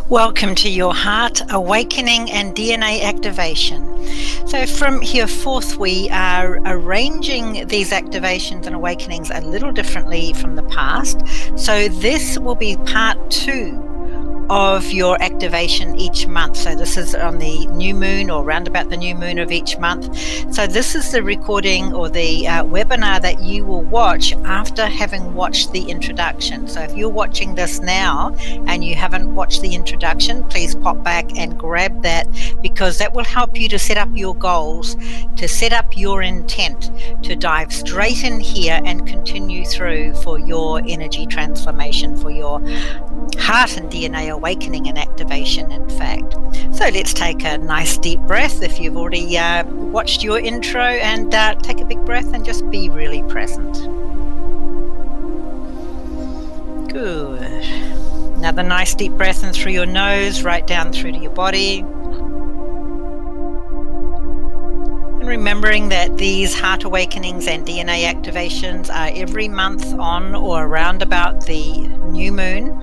Welcome to your Heart Awakening and DNA Activation. So from here forth, we are arranging these activations and awakenings a little differently from the past. So this will be part 2 of your activation each month. So this is on the new moon or round about the new moon of each month. So this is the recording or the webinar that you will watch after having watched the introduction. So if you're watching this now and you haven't watched the introduction, please pop back and grab that, because that will help you to set up your goals, to set up your intent, to dive straight in here and continue through for your energy transformation, for your heart and DNA awakening and activation, in fact. So let's take a nice deep breath if you've already watched your intro, and take a big breath and just be really present. Good. Another nice deep breath in through your nose, right down through to your body. And remembering that these heart awakenings and DNA activations are every month on or around about the new moon.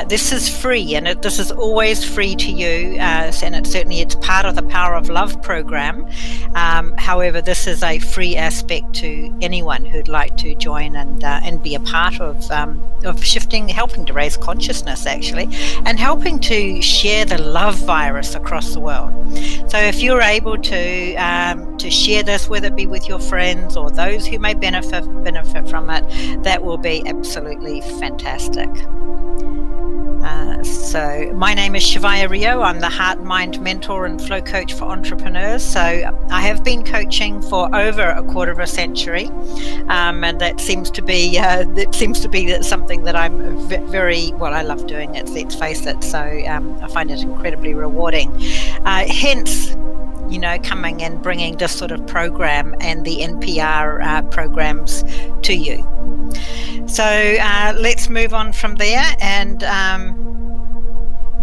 This is free, and this is always free to you, and it's part of the Power of Love program. However, this is a free aspect to anyone who'd like to join and be a part of shifting, helping to raise consciousness, actually, and helping to share the love virus across the world. So if you're able to share this, whether it be with your friends or those who may benefit from it, that will be absolutely fantastic. So my name is Shivaya Reo. I'm the Heart Mind Mentor and Flow Coach for entrepreneurs. So I have been coaching for over a quarter of a century, and that seems to be something that I'm I love doing it. Let's face it. So I find it incredibly rewarding. Hence, coming and bringing this sort of program and the NPR programs to you. So let's move on from there, and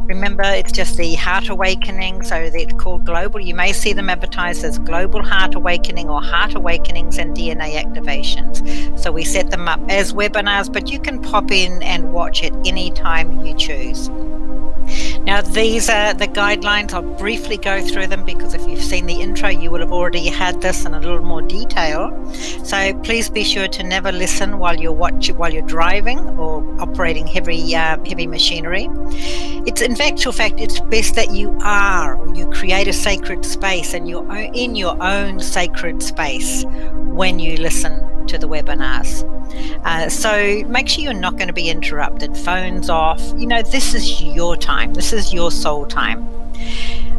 remember, it's just the Heart Awakening, so they're called global. You may see them advertised as Global Heart Awakening or Heart Awakenings and DNA Activations. So we set them up as webinars, but you can pop in and watch it any time you choose. Now, these are the guidelines. I'll briefly go through them, because if you've seen the intro, you will have already had this in a little more detail. So please be sure to never listen while you're driving or operating heavy machinery. It's best that you create a sacred space, and you're in your own sacred space when you listen to the webinars. So make sure you're not going to be interrupted. Phones off. This is your time. This is your soul time.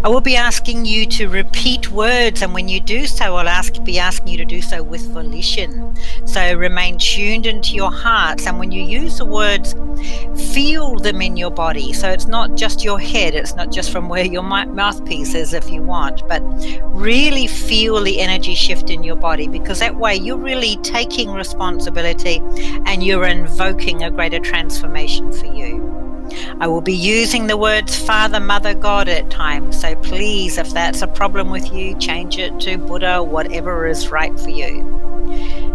I will be asking you to repeat words, and when you do so, I'll be asking you to do so with volition. So remain tuned into your hearts, and when you use the words, feel them in your body. So it's not just your head, it's not just from where your mouthpiece is if you want, but really feel the energy shift in your body, because that way you're really taking responsibility and you're invoking a greater transformation for you. I will be using the words Father, Mother, God at times, so please, if that's a problem with you, change it to Buddha, whatever is right for you.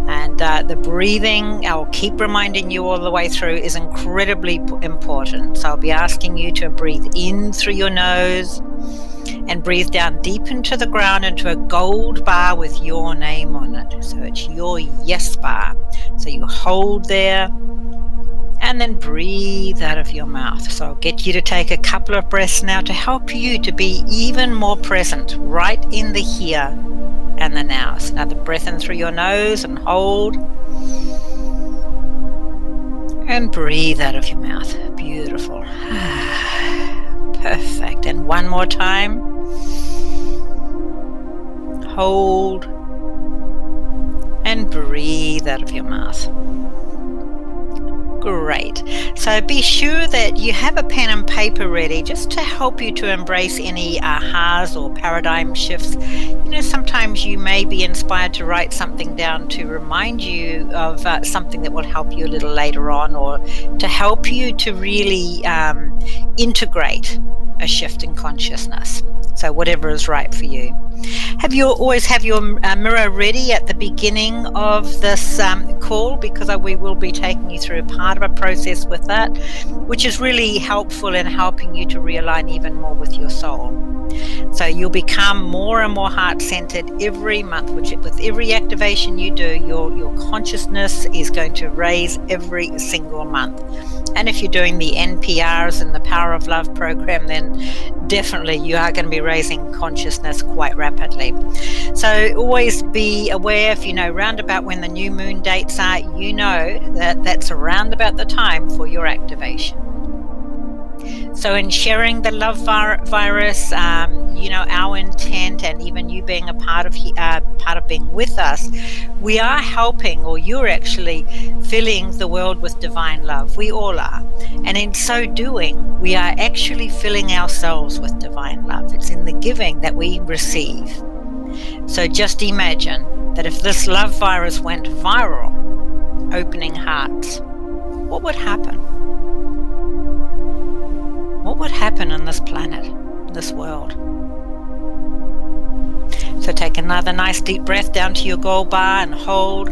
And the breathing, I'll keep reminding you all the way through, is incredibly important. So I'll be asking you to breathe in through your nose and breathe down deep into the ground, into a gold bar with your name on it. So it's your yes bar. So you hold there, and then breathe out of your mouth. So I'll get you to take a couple of breaths now to help you to be even more present right in the here and the now. So another breath in through your nose and hold. And breathe out of your mouth. Beautiful. Perfect. And one more time. Hold. And breathe out of your mouth. Great. So be sure that you have a pen and paper ready, just to help you to embrace any ahas or paradigm shifts. Sometimes you may be inspired to write something down to remind you of something that will help you a little later on, or to help you to really integrate a shift in consciousness. So whatever is right for you. Always have your mirror ready at the beginning of this call, because we will be taking you through a part of a process with that, which is really helpful in helping you to realign even more with your soul. So you'll become more and more heart-centered every month, which with every activation you do, your consciousness is going to raise every single month. And if you're doing the NPRs and the Power of Love program, then definitely you are going to be raising consciousness quite rapidly. So always be aware, if you know round about when the new moon dates are, you know that that's around about the time for your activation. So in sharing the love virus, our intent, and even you being a part of being with us, we are helping, or you're actually filling the world with divine love. We all are. And in so doing, we are actually filling ourselves with divine love. It's in the giving that we receive. So just imagine that if this love virus went viral, opening hearts, what would happen? What would happen on this planet, this world? So take another nice deep breath down to your gold bar and hold.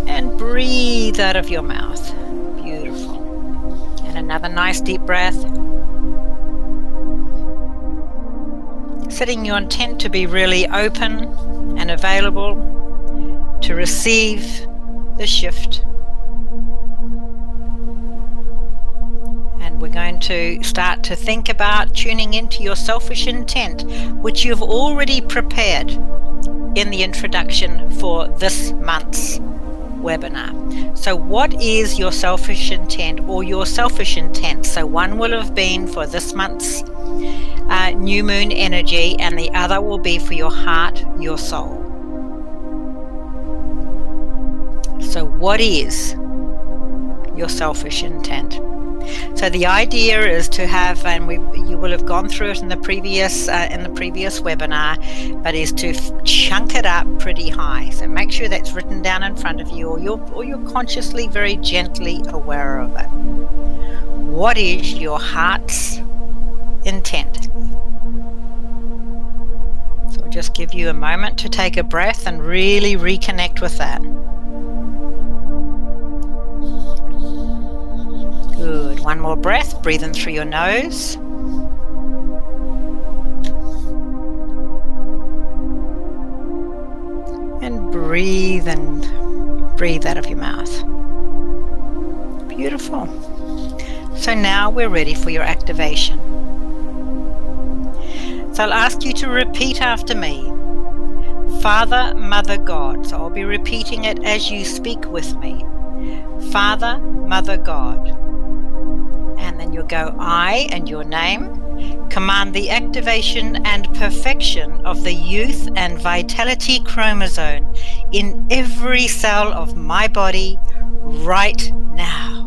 And breathe out of your mouth. Beautiful. And another nice deep breath. Setting your intent to be really open and available to receive the shift. We're going to start to think about tuning into your selfish intent, which you've already prepared in the introduction for this month's webinar. So what is your selfish intent, or your selfish intent? So one will have been for this month's new moon energy, and the other will be for your heart, your soul. So what is your selfish intent? So the idea is to have, and you will have gone through it in the previous webinar, but is to chunk it up pretty high. So make sure that's written down in front of you, or you're consciously, very gently aware of it. What is your heart's intent? So I'll just give you a moment to take a breath and really reconnect with that. Good. One more breath. Breathe in through your nose. And breathe out of your mouth. Beautiful. So now we're ready for your activation. So I'll ask you to repeat after me. Father, Mother, God. So I'll be repeating it as you speak with me. Father, Mother, God. And then you'll go, I, and your name, command the activation and perfection of the youth and vitality chromosome in every cell of my body right now.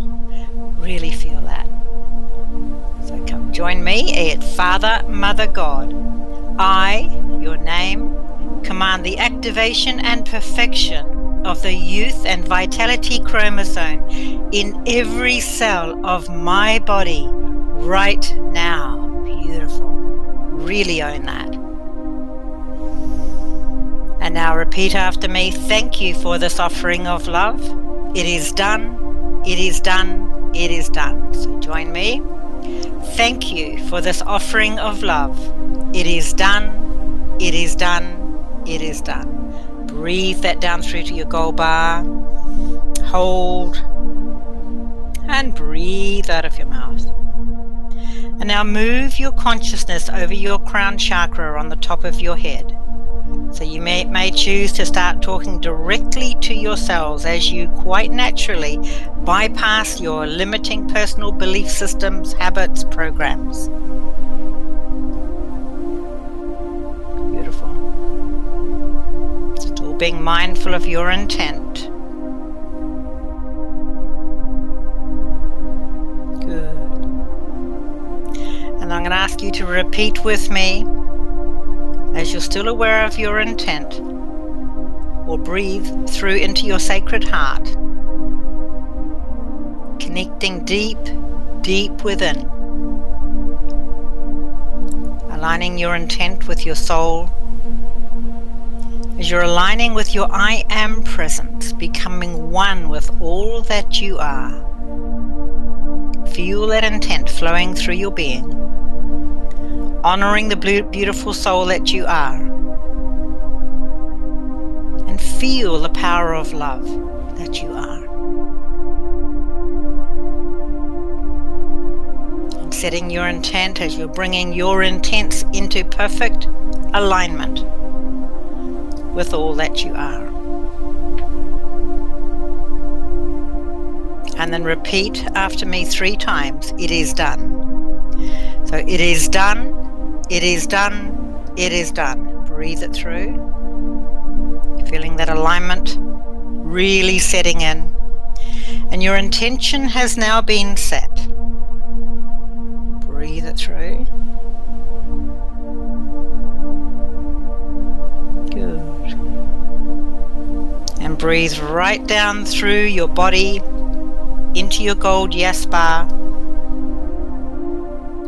Really feel that. So come join me at Father, Mother, God. I, your name, command the activation and perfection of the youth and vitality chromosome in every cell of my body right now. Beautiful. Really own that. And now repeat after me. Thank you for this offering of love. It is done. It is done. It is done. So join me. Thank you for this offering of love. It is done. It is done. It is done. Breathe that down through to your gold bar. Hold. And breathe out of your mouth. And now move your consciousness over your crown chakra on the top of your head. So you may choose to start talking directly to yourselves as you quite naturally bypass your limiting personal belief systems, habits, programs. Beautiful. Still being mindful of your intent. Good. And I'm going to ask you to repeat with me, as you're still aware of your intent, or breathe through into your sacred heart, connecting deep, deep within. aligning your intent with your soul. As you're aligning with your I am presence, becoming one with all that you are. Feel that intent flowing through your being, honoring the beautiful soul that you are. And feel the power of love that you are. And setting your intent as you're bringing your intents into perfect alignment with all that you are. And then repeat after me 3 times, it is done. So it is done, it is done, it is done. Breathe it through. Feeling that alignment really setting in. And your intention has now been set. Breathe it through. Good. And breathe right down through your body into your gold yes bar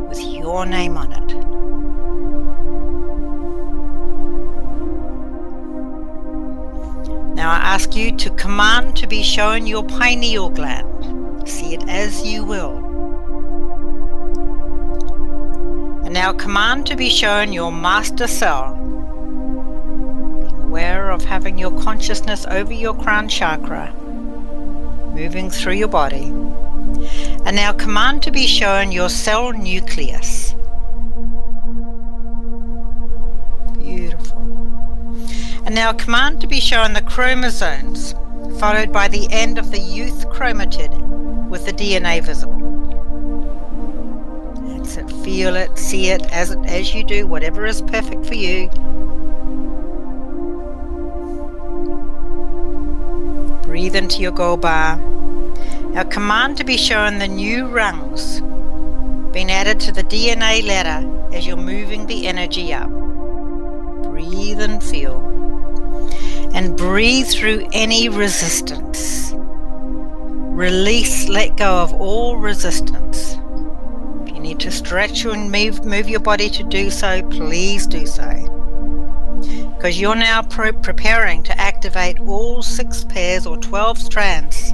with your name on it. Now I ask you to command to be shown your pineal gland. See it as you will. And now command to be shown your master cell. Aware of having your consciousness over your crown chakra, moving through your body. And now command to be shown your cell nucleus. Beautiful. And now command to be shown the chromosomes, followed by the end of the youth chromatid with the DNA visible. That's it. Feel it, see it as you do, whatever is perfect for you. Breathe into your gold bar. Now command to be shown the new rungs being added to the DNA ladder as you're moving the energy up. Breathe and feel. And breathe through any resistance. Release, let go of all resistance. If you need to stretch and move your body to do so, please do so. Because you're now preparing to activate all 6 pairs or 12 strands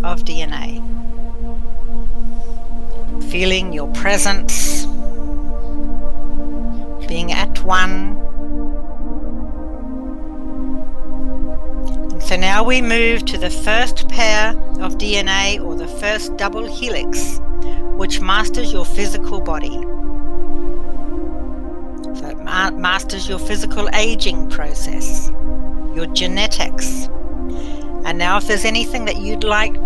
of DNA. Feeling your presence, being at one. And so now we move to the first pair of DNA or the first double helix, which masters your physical body. So it masters your physical aging process, your genetics. And now if there's anything that you'd like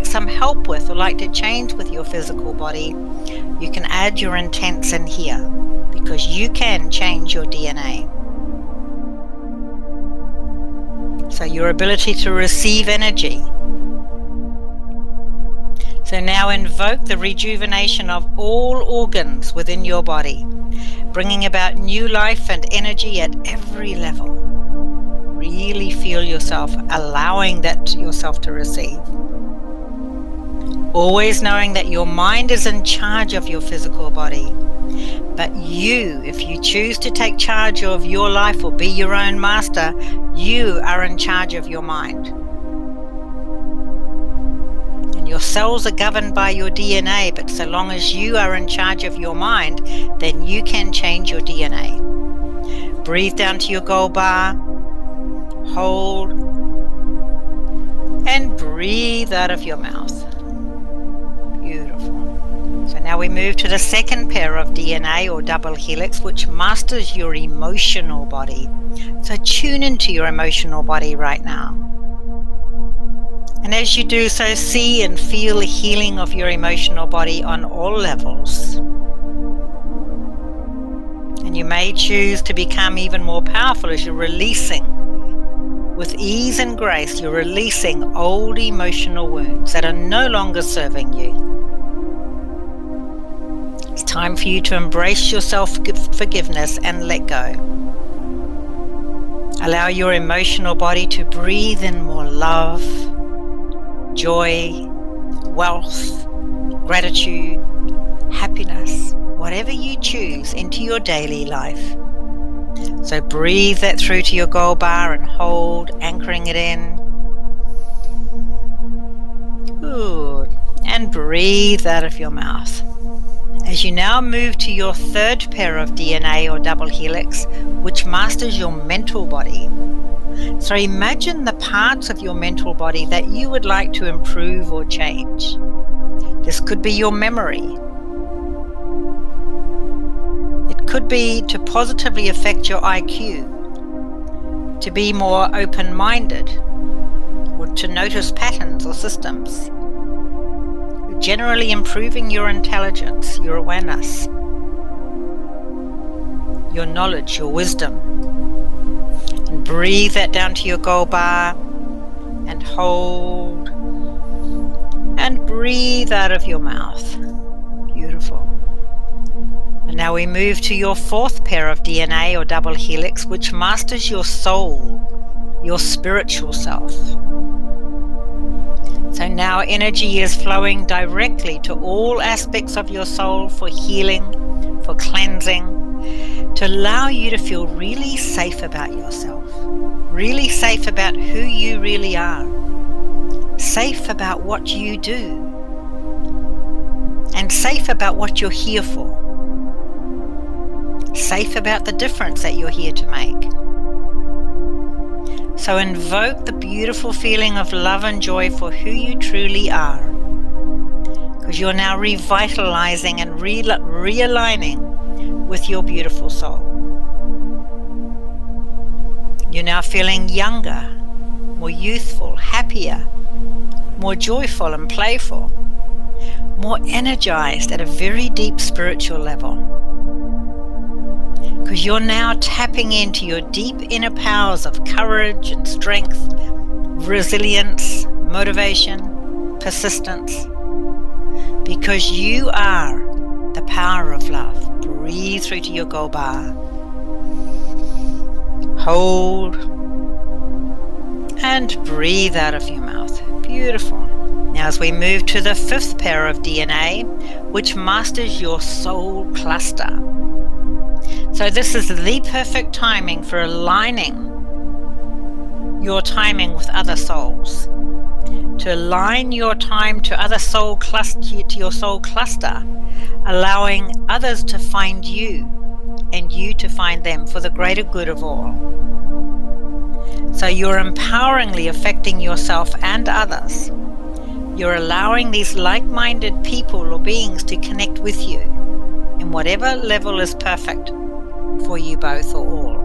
some help with or like to change with your physical body, you can add your intents in here because you can change your DNA. So your ability to receive energy. So now invoke the rejuvenation of all organs within your body, bringing about new life and energy at every level. Really feel yourself allowing that yourself to receive. Always knowing that your mind is in charge of your physical body. But you, if you choose to take charge of your life or be your own master, you are in charge of your mind. And your cells are governed by your DNA, but so long as you are in charge of your mind, then you can change your DNA. Breathe down to your gold bar, hold, and breathe out of your mouth. Beautiful. So now we move to the second pair of DNA or double helix, which masters your emotional body. So tune into your emotional body right now. And as you do so, see and feel the healing of your emotional body on all levels. And you may choose to become even more powerful as you're releasing. With ease and grace, you're releasing old emotional wounds that are no longer serving you. It's time for you to embrace your self-forgiveness and let go. Allow your emotional body to breathe in more love, joy, wealth, gratitude, happiness, whatever you choose, into your daily life. So breathe that through to your gold bar and hold, anchoring it in. Good. And breathe out of your mouth. As you now move to your third pair of DNA or double helix, which masters your mental body. So imagine the parts of your mental body that you would like to improve or change. This could be your memory. It could be to positively affect your IQ, to be more open-minded, or to notice patterns or systems. Generally improving your intelligence, your awareness, your knowledge, your wisdom. And breathe that down to your gold bar and hold. And breathe out of your mouth. Beautiful. And now we move to your fourth pair of DNA or double helix, which masters your soul, your spiritual self. So now energy is flowing directly to all aspects of your soul for healing, for cleansing, to allow you to feel really safe about yourself, really safe about who you really are, safe about what you do, and safe about what you're here for, safe about the difference that you're here to make. So invoke the beautiful feeling of love and joy for who you truly are, because you're now revitalizing and realigning with your beautiful soul. You're now feeling younger, more youthful, happier, more joyful and playful, more energized at a very deep spiritual level. Because you're now tapping into your deep inner powers of courage and strength, resilience, motivation, persistence. Because you are the power of love. Breathe through to your gold bar. Hold. And breathe out of your mouth. Beautiful. Now as we move to the fifth pair of DNA, which masters your soul cluster. So this is the perfect timing for aligning your timing with other souls. To align your time to other soul cluster, to your soul cluster, allowing others to find you and you to find them for the greater good of all. So you're empoweringly affecting yourself and others. You're allowing these like-minded people or beings to connect with you in whatever level is perfect for you both or all.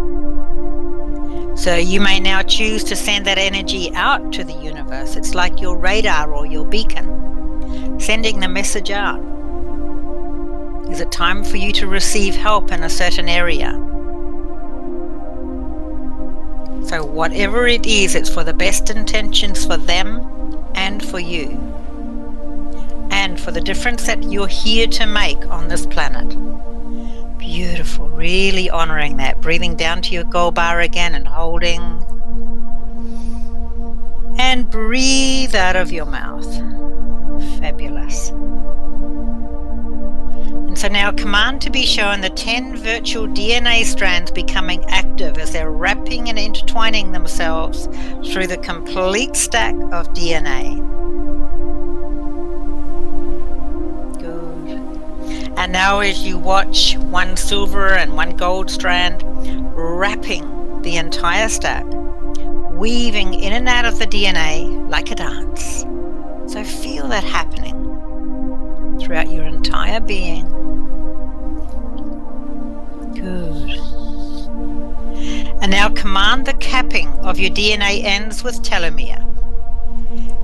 So you may now choose to send that energy out to the universe. It's like your radar or your beacon, sending the message out. Is it time for you to receive help in a certain area? So whatever it is, it's for the best intentions for them and for you, and for the difference that you're here to make on this planet. Beautiful, really honoring that. Breathing down to your gold bar again and holding. And breathe out of your mouth. Fabulous. And so now command to be shown the 10 virtual DNA strands becoming active as they're wrapping and intertwining themselves through the complete stack of DNA. And now as you watch one silver and one gold strand wrapping the entire stack, weaving in and out of the DNA like a dance. So feel that happening throughout your entire being. Good. And now command the capping of your DNA ends with telomere.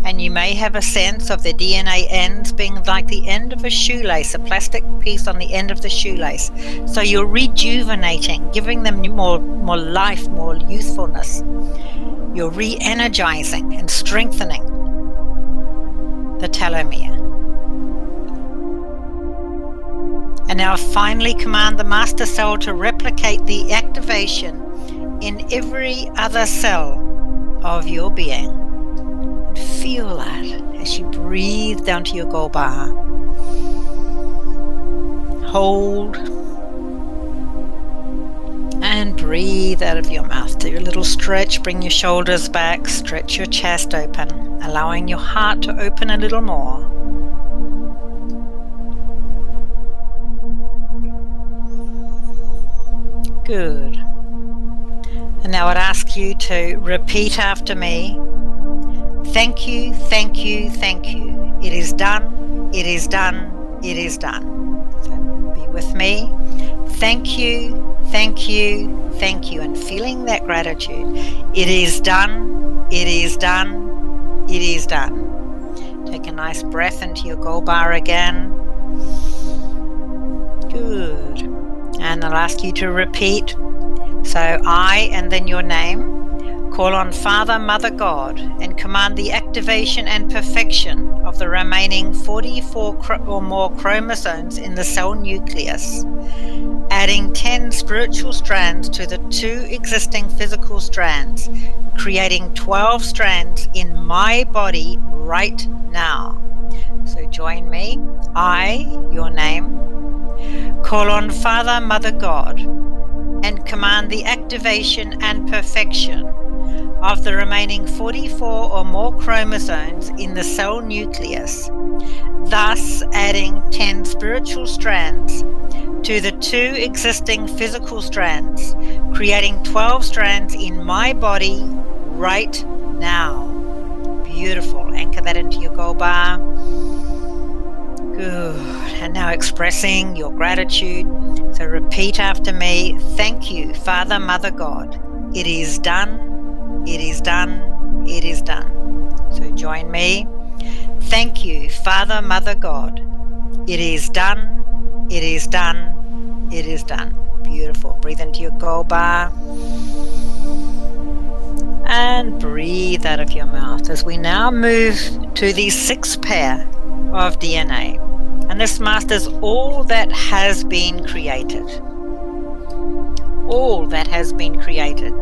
And you may have a sense of the DNA ends being like the end of a shoelace, a plastic piece on the end of the shoelace. So you're rejuvenating, giving them more life, more youthfulness. You're re-energizing and strengthening the telomere. And now finally command the master cell to replicate the activation in every other cell of your being. Feel that as you breathe down to your gold bar. Hold. And breathe out of your mouth. Do a little stretch. Bring your shoulders back. Stretch your chest open, allowing your heart to open a little more. Good. And now I'd ask you to repeat after me. Thank you, thank you, thank you. It is done, it is done, it is done. So be with me. Thank you, thank you, thank you. And feeling that gratitude. It is done, it is done, it is done. Take a nice breath into your gold bar again. Good. And I'll ask you to repeat. So I, and then your name, call on Father, Mother, God, and command the activation and perfection of the remaining 44 or more chromosomes in the cell nucleus, adding 10 spiritual strands to the 2 existing physical strands, creating 12 strands in my body right now. So join me. I, your name, call on Father, Mother, God, and command the activation and perfection of the remaining 44 or more chromosomes in the cell nucleus, thus adding 10 spiritual strands to the 2 existing physical strands, creating 12 strands in my body right now. Beautiful. Anchor that into your gold bar. Good. And now expressing your gratitude. So repeat after me. Thank you, Father, Mother, God. It is done. It is done. It is done. So join me. Thank you, Father, Mother, God. It is done. It is done. It is done. Beautiful. Breathe into your gold bar. And breathe out of your mouth as we now move to the 6th pair of DNA. And this masters all that has been created. All that has been created.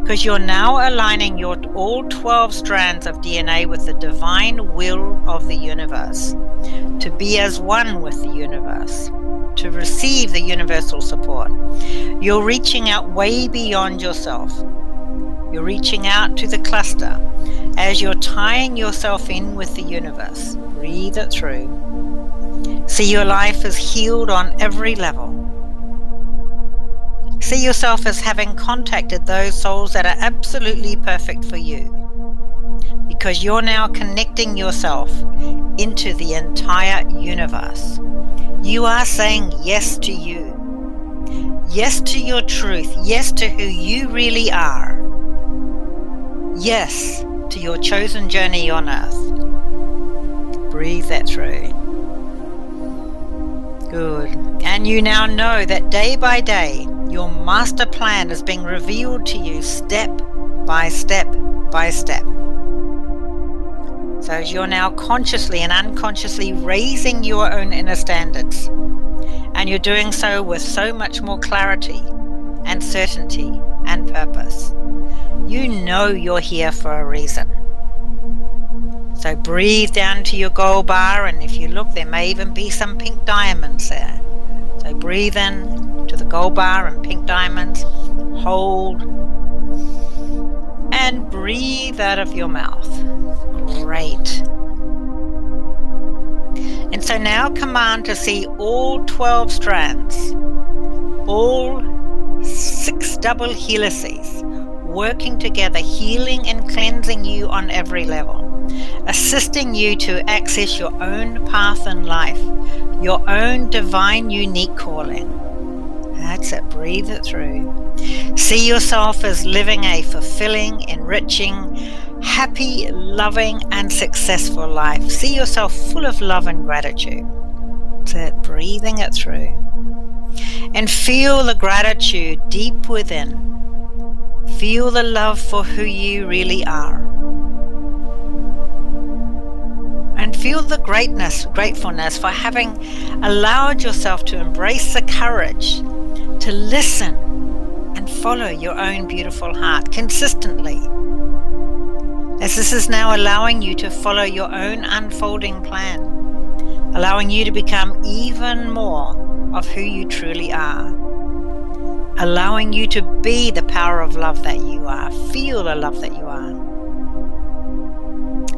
Because you're now aligning your all 12 strands of DNA with the divine will of the universe. To be as one with the universe. To receive the universal support. You're reaching out way beyond yourself. You're reaching out to the cluster as you're tying yourself in with the universe. Breathe it through. See your life as healed on every level. See yourself as having contacted those souls that are absolutely perfect for you. Because you're now connecting yourself into the entire universe. You are saying yes to you. Yes to your truth. Yes to who you really are. Yes to your chosen journey on earth. Breathe that through. Good. And you now know that day by day, your master plan is being revealed to you step by step by step. So as you're now consciously and unconsciously raising your own inner standards, and you're doing so with so much more clarity and certainty and purpose. You know you're here for a reason. So breathe down to your gold bar, and if you look, there may even be some pink diamonds there. So breathe in to the gold bar and pink diamonds. Hold. And breathe out of your mouth. Great. And so now command to see all 12 strands, all 6 double helices, working together, healing and cleansing you on every level, assisting you to access your own path in life, your own divine unique calling. That's it. Breathe it through. See yourself as living a fulfilling, enriching, happy, loving, and successful life. See yourself full of love and gratitude. That's it. Breathing it through. And feel the gratitude deep within. Feel the love for who you really are. And feel the gratefulness for having allowed yourself to embrace the courage to listen and follow your own beautiful heart consistently. As this is now allowing you to follow your own unfolding plan, allowing you to become even more of who you truly are, allowing you to be the power of love that you are, feel the love that you are.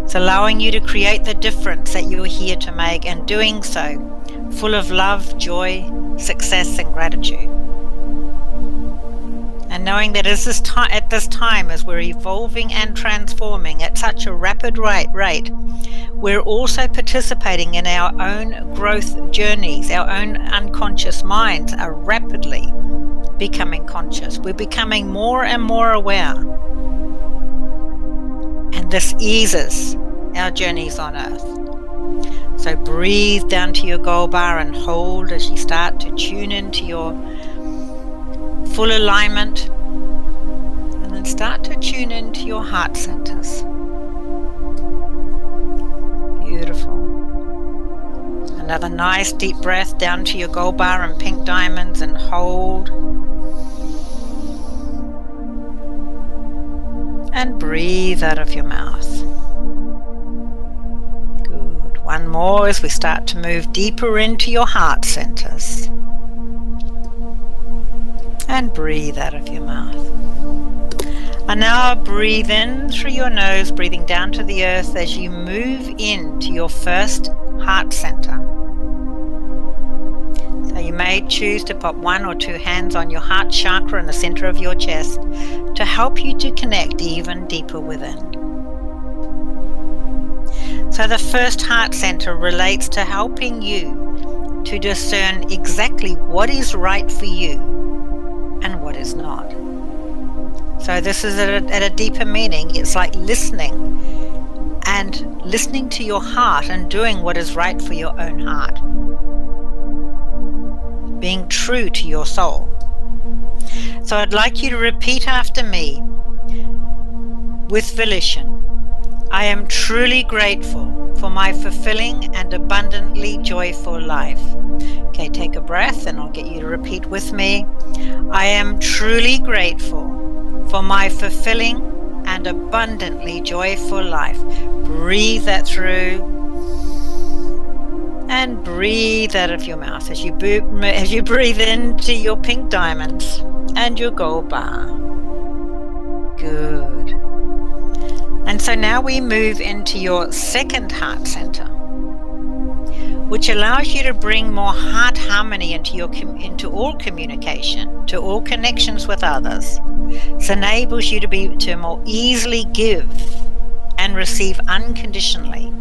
It's allowing you to create the difference that you're here to make, and doing so full of love, joy, success, and gratitude. And knowing that at this time, as we're evolving and transforming at such a rapid rate, we're also participating in our own growth journeys. Our own unconscious minds are rapidly becoming conscious. We're becoming more and more aware. And this eases our journeys on earth. So breathe down to your gold bar and hold as you start to tune into your full alignment, and then start to tune into your heart centers. Beautiful. Another nice deep breath down to your gold bar and pink diamonds, and hold. And breathe out of your mouth. Good. One more as we start to move deeper into your heart centers. And breathe out of your mouth. And now breathe in through your nose, breathing down to the earth as you move into your first heart center. So you may choose to pop 1 or 2 hands on your heart chakra in the center of your chest to help you to connect even deeper within. So the first heart center relates to helping you to discern exactly what is right for you and what is not. So this is at a deeper meaning. It's like listening to your heart and doing what is right for your own heart. Being true to your soul. So I'd like you to repeat after me with volition. I am truly grateful for my fulfilling and abundantly joyful life. Okay, take a breath and I'll get you to repeat with me. I am truly grateful for my fulfilling and abundantly joyful life. Breathe that through and breathe out of your mouth as you breathe into your pink diamonds and your gold bar. Good. And so now we move into your second heart center, which allows you to bring more heart harmony into all communication, to all connections with others. This enables you to more easily give and receive unconditionally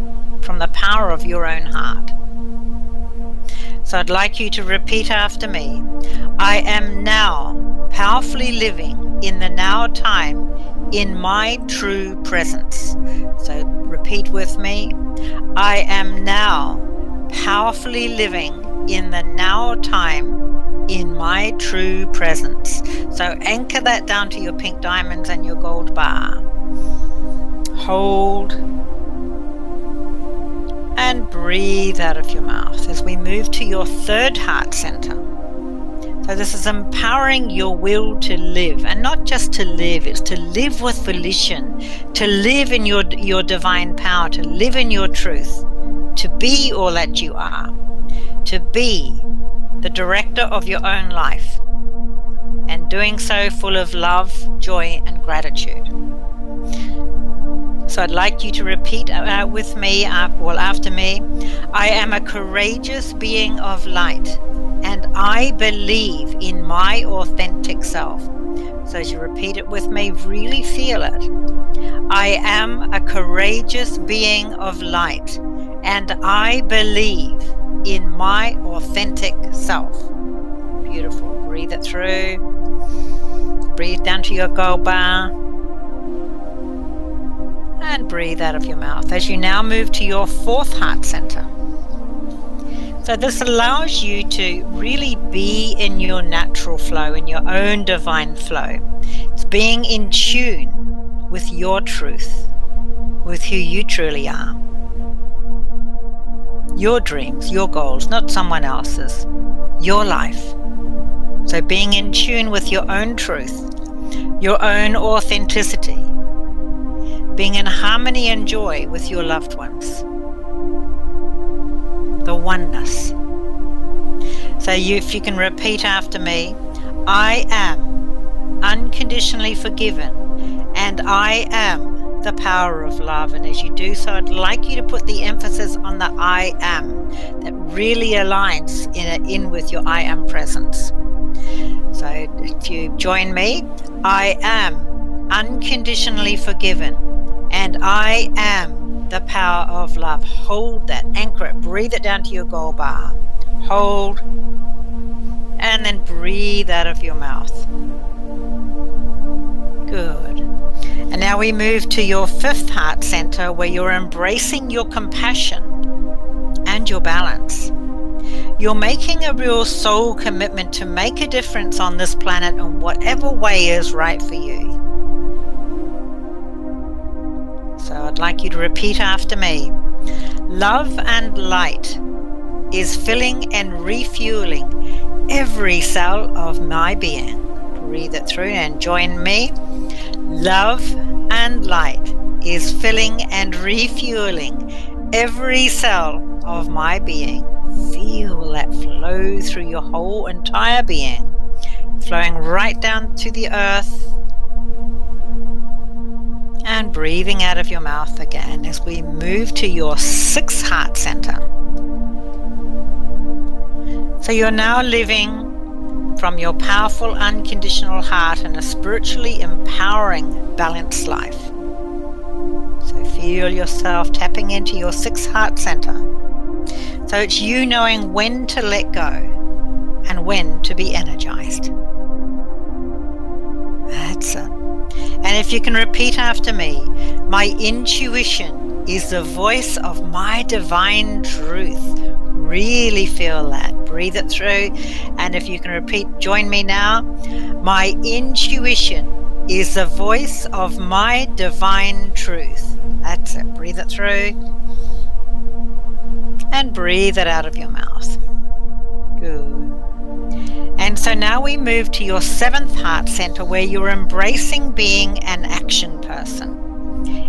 from the power of your own heart. So I'd like you to repeat after me. I am now powerfully living in the now time in my true presence. So repeat with me. I am now powerfully living in the now time in my true presence. So anchor that down to your pink diamonds and your gold bar. Hold and breathe out of your mouth as we move to your third heart center. So this is empowering your will to live, and not just to live, it's to live with volition, to live in your divine power, to live in your truth, to be all that you are, to be the director of your own life, and doing so full of love, joy, and gratitude. So I'd like you to repeat with me, after me. I am a courageous being of light, and I believe in my authentic self. So as you repeat it with me, really feel it. I am a courageous being of light, and I believe in my authentic self. Beautiful. Breathe it through. Breathe down to your gold bar. And breathe out of your mouth as you now move to your fourth heart center. So this allows you to really be in your natural flow, in your own divine flow. It's being in tune with your truth, with who you truly are. Your dreams, your goals, not someone else's. Your life. So being in tune with your own truth, your own authenticity. Being in harmony and joy with your loved ones. The oneness. So if you can repeat after me, I am unconditionally forgiven, and I am the power of love. And as you do so, I'd like you to put the emphasis on the I am. That really aligns in with your I am presence. So if you join me, I am unconditionally forgiven, and I am the power of love. Hold that, anchor it, breathe it down to your goal bar. Hold, and then breathe out of your mouth. Good. And now we move to your 5th heart center, where you're embracing your compassion and your balance. You're making a real soul commitment to make a difference on this planet in whatever way is right for you. So I'd like you to repeat after me. Love and light is filling and refueling every cell of my being. Breathe it through and join me. Love and light is filling and refueling every cell of my being. Feel that flow through your whole entire being, flowing right down to the earth, and breathing out of your mouth again as we move to your 6th heart center. So you're now living from your powerful unconditional heart in a spiritually empowering, balanced life. So feel yourself tapping into your 6th heart center. So it's you knowing when to let go and when to be energized. That's it. And if you can repeat after me, my intuition is the voice of my divine truth. Really feel that. Breathe it through. And if you can repeat, join me now. My intuition is the voice of my divine truth. That's it. Breathe it through. And breathe it out of your mouth. Good. And so now we move to your 7th heart center, where you're embracing being an action person.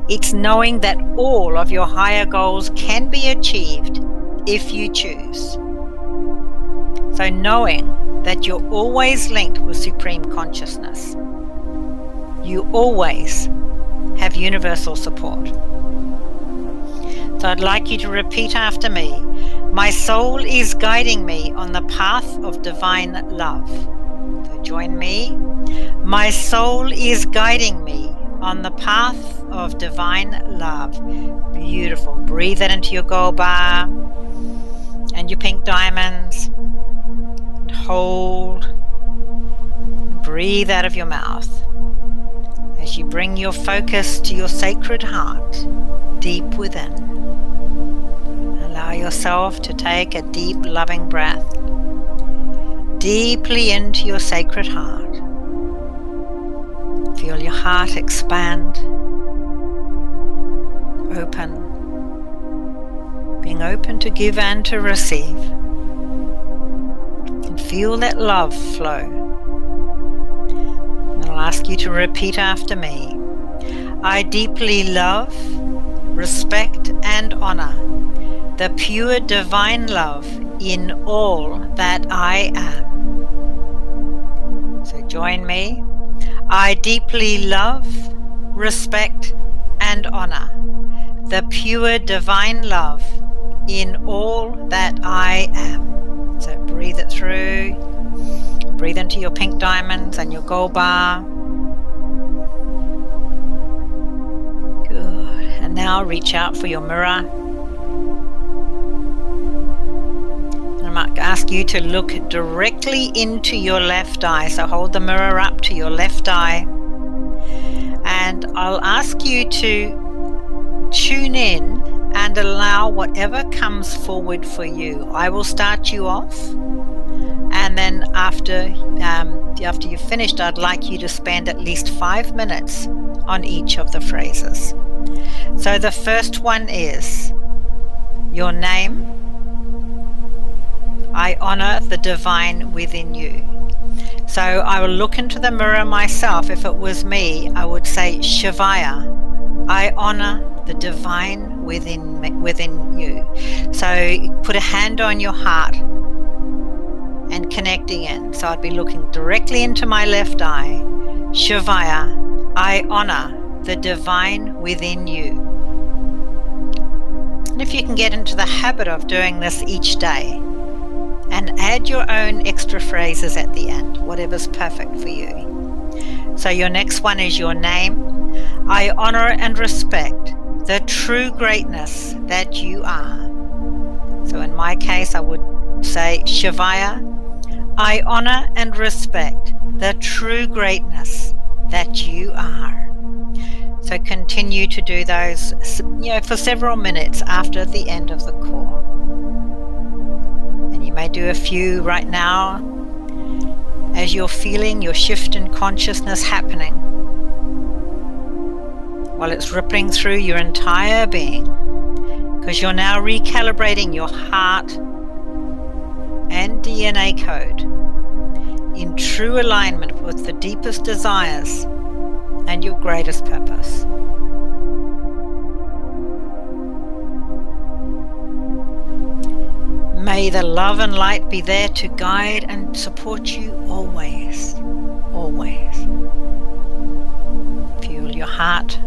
It's knowing that all of your higher goals can be achieved if you choose. So knowing that you're always linked with Supreme Consciousness. You always have universal support. So I'd like you to repeat after me. My soul is guiding me on the path of divine love. So join me. My soul is guiding me on the path of divine love. Beautiful. Breathe that into your gold bar and your pink diamonds. And hold. And breathe out of your mouth as you bring your focus to your sacred heart, deep within. Allow yourself to take a deep, loving breath deeply into your sacred heart. Feel your heart expand, open, being open to give and to receive. And feel that love flow. And I'll ask you to repeat after me. I deeply love, respect, and honor the pure divine love in all that I am. So join me. I deeply love, respect, and honor the pure divine love in all that I am. So breathe it through. Breathe into your pink diamonds and your gold bar. Good. And now reach out for your mirror. I might ask you to look directly into your left eye. So hold the mirror up to your left eye. And I'll ask you to tune in and allow whatever comes forward for you. I will start you off. And then after you've finished, I'd like you to spend at least 5 minutes on each of the phrases. So the first one is your name. I honor the divine within you. So I will look into the mirror myself. If it was me, I would say, Shivaya, I honor the divine within you. So put a hand on your heart and connecting in. So I'd be looking directly into my left eye. Shivaya, I honor the divine within you. And if you can get into the habit of doing this each day, and add your own extra phrases at the end, whatever's perfect for you. So your next one is your name. I honor and respect the true greatness that you are. So in my case, I would say, Shivaya, I honor and respect the true greatness that you are. So continue to do those, for several minutes after the end of the core. And you may do a few right now as you're feeling your shift in consciousness happening, while it's rippling through your entire being, because you're now recalibrating your heart and DNA code in true alignment with the deepest desires and your greatest purpose. May the love and light be there to guide and support you always, always. Feel your heart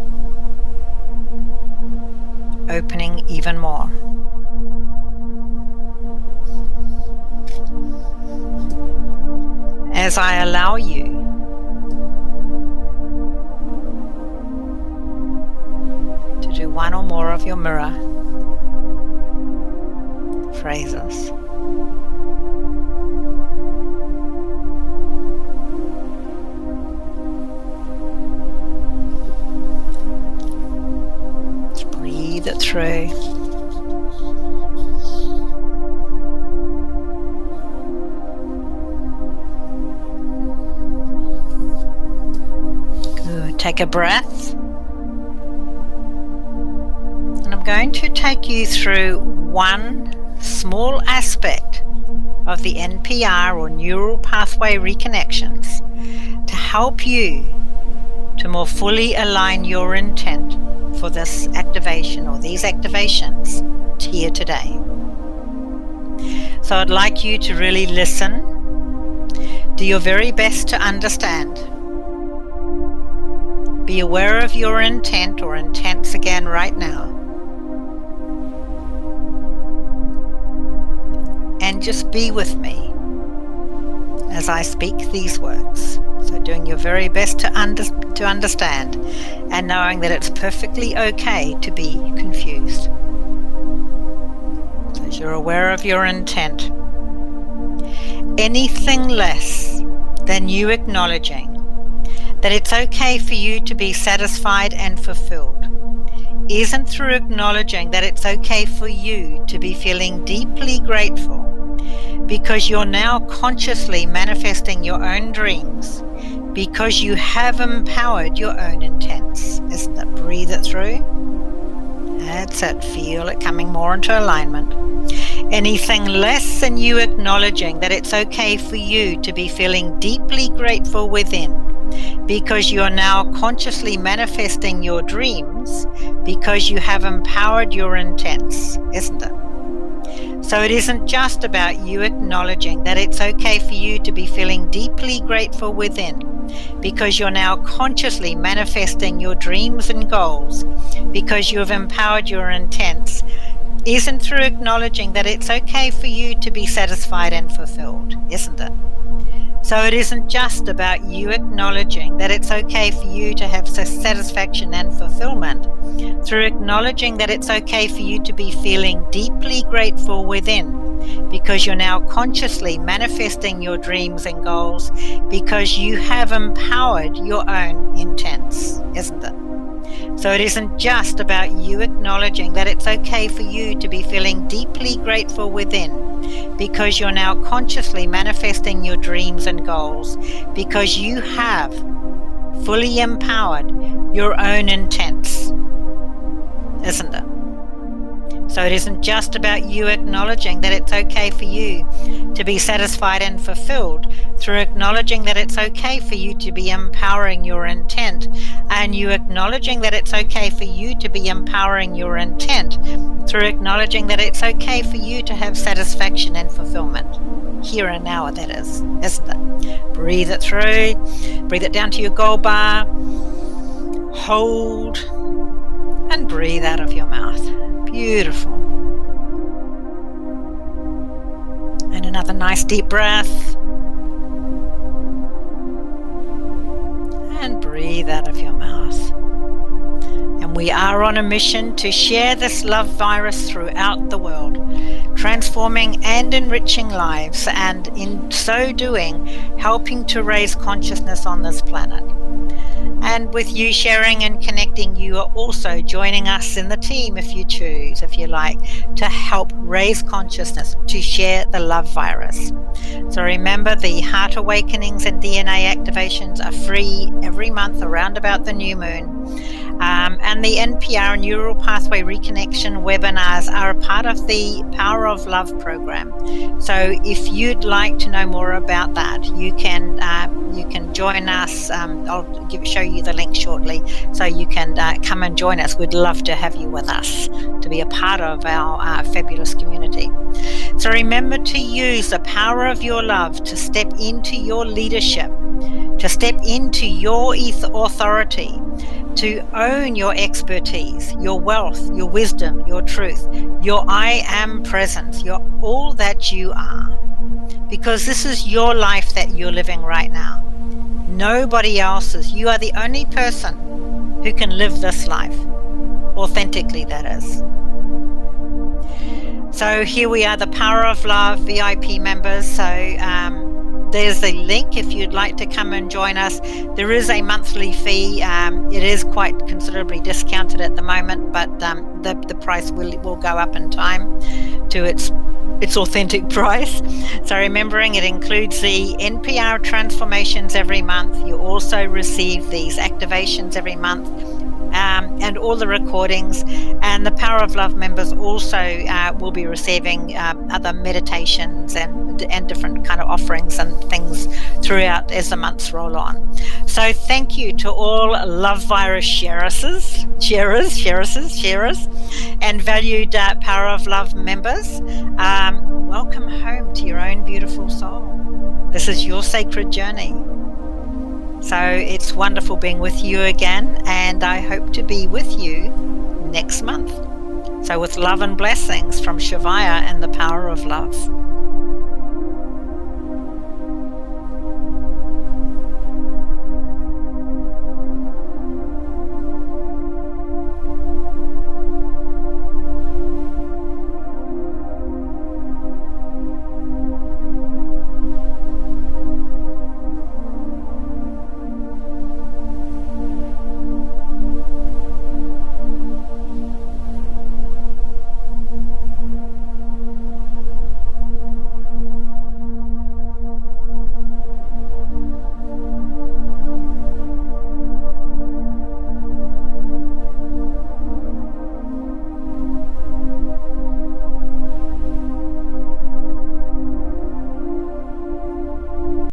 opening even more. As I allow you to do one or more of your mirror phrases. Just breathe it through. Good. Take a breath. And I'm going to take you through one small aspect of the NPR or neural pathway reconnections to help you to more fully align your intent for this activation or these activations here today. So I'd like you to really listen, do your very best to understand, be aware of your intent or intents again right now, and just be with me as I speak these words. So doing your very best to understand and knowing that it's perfectly okay to be confused. So as you're aware of your intent, anything less than you acknowledging that it's okay for you to be satisfied and fulfilled isn't through acknowledging that it's okay for you to be feeling deeply grateful because you're now consciously manifesting your own dreams, because you have empowered your own intents. Isn't it? Breathe it through. That's it. Feel it coming more into alignment. Anything less than you acknowledging that it's okay for you to be feeling deeply grateful within, because you're now consciously manifesting your dreams, because you have empowered your intents. Isn't it? So it isn't just about you acknowledging that it's okay for you to be feeling deeply grateful within, because you're now consciously manifesting your dreams and goals, because you have empowered your intents. Isn't through acknowledging that it's okay for you to be satisfied and fulfilled, isn't it? So it isn't just about you acknowledging that it's okay for you to have satisfaction and fulfillment, through acknowledging that it's okay for you to be feeling deeply grateful within, because you're now consciously manifesting your dreams and goals, because you have empowered your own intents, isn't it? So it isn't just about you acknowledging that it's okay for you to be feeling deeply grateful within, because you're now consciously manifesting your dreams and goals, because you have fully empowered your own intents, isn't it? So it isn't just about you acknowledging that it's okay for you to be satisfied and fulfilled, through acknowledging that it's okay for you to be empowering your intent, and you acknowledging that it's okay for you to be empowering your intent, through acknowledging that it's okay for you to have satisfaction and fulfillment. here and now, that is, isn't it? Breathe it through, breathe it down to your gold bar, hold, and breathe out of your mouth. Beautiful. And another nice deep breath. And breathe out of your mouth. And we are on a mission to share this love virus throughout the world, transforming and enriching lives, and in so doing, helping to raise consciousness on this planet. And with you sharing and connecting, you are also joining us in the team, if you choose, if you like, to help raise consciousness, to share the love virus. So remember, the Heart Awakenings and DNA activations are free every month around about the new moon. And the NPR Neural Pathway Reconnection webinars are a part of the Power of Love program. So if you'd like to know more about that, you can join us. I'll show you the link shortly, so you can come and join us. We'd love to have you with us to be a part of our fabulous community. So remember to use the power of your love to step into your leadership, to step into your authority, to own your expertise, your wealth, your wisdom, your truth, your I am presence, your all that you are. Because this is your life that you're living right now. Nobody else's. You are the only person who can live this life, authentically, that is. So here we are, the Power of Love VIP members. So there's a link if you'd like to come and join us. There is a monthly fee. It is quite considerably discounted at the moment, but the price will go up in time to its authentic price. So remembering, it includes the NPR transformations every month. You also receive these activations every month, and all the recordings. And the Power of Love members also will be receiving other meditations and different kind of offerings and things throughout as the months roll on. So thank you to all Love Virus sharers, and valued Power of Love members. Welcome home to your own beautiful soul. This is your sacred journey. So it's wonderful being with you again, and I hope to be with you next month. So with love and blessings from Shivaya and the Power of Love.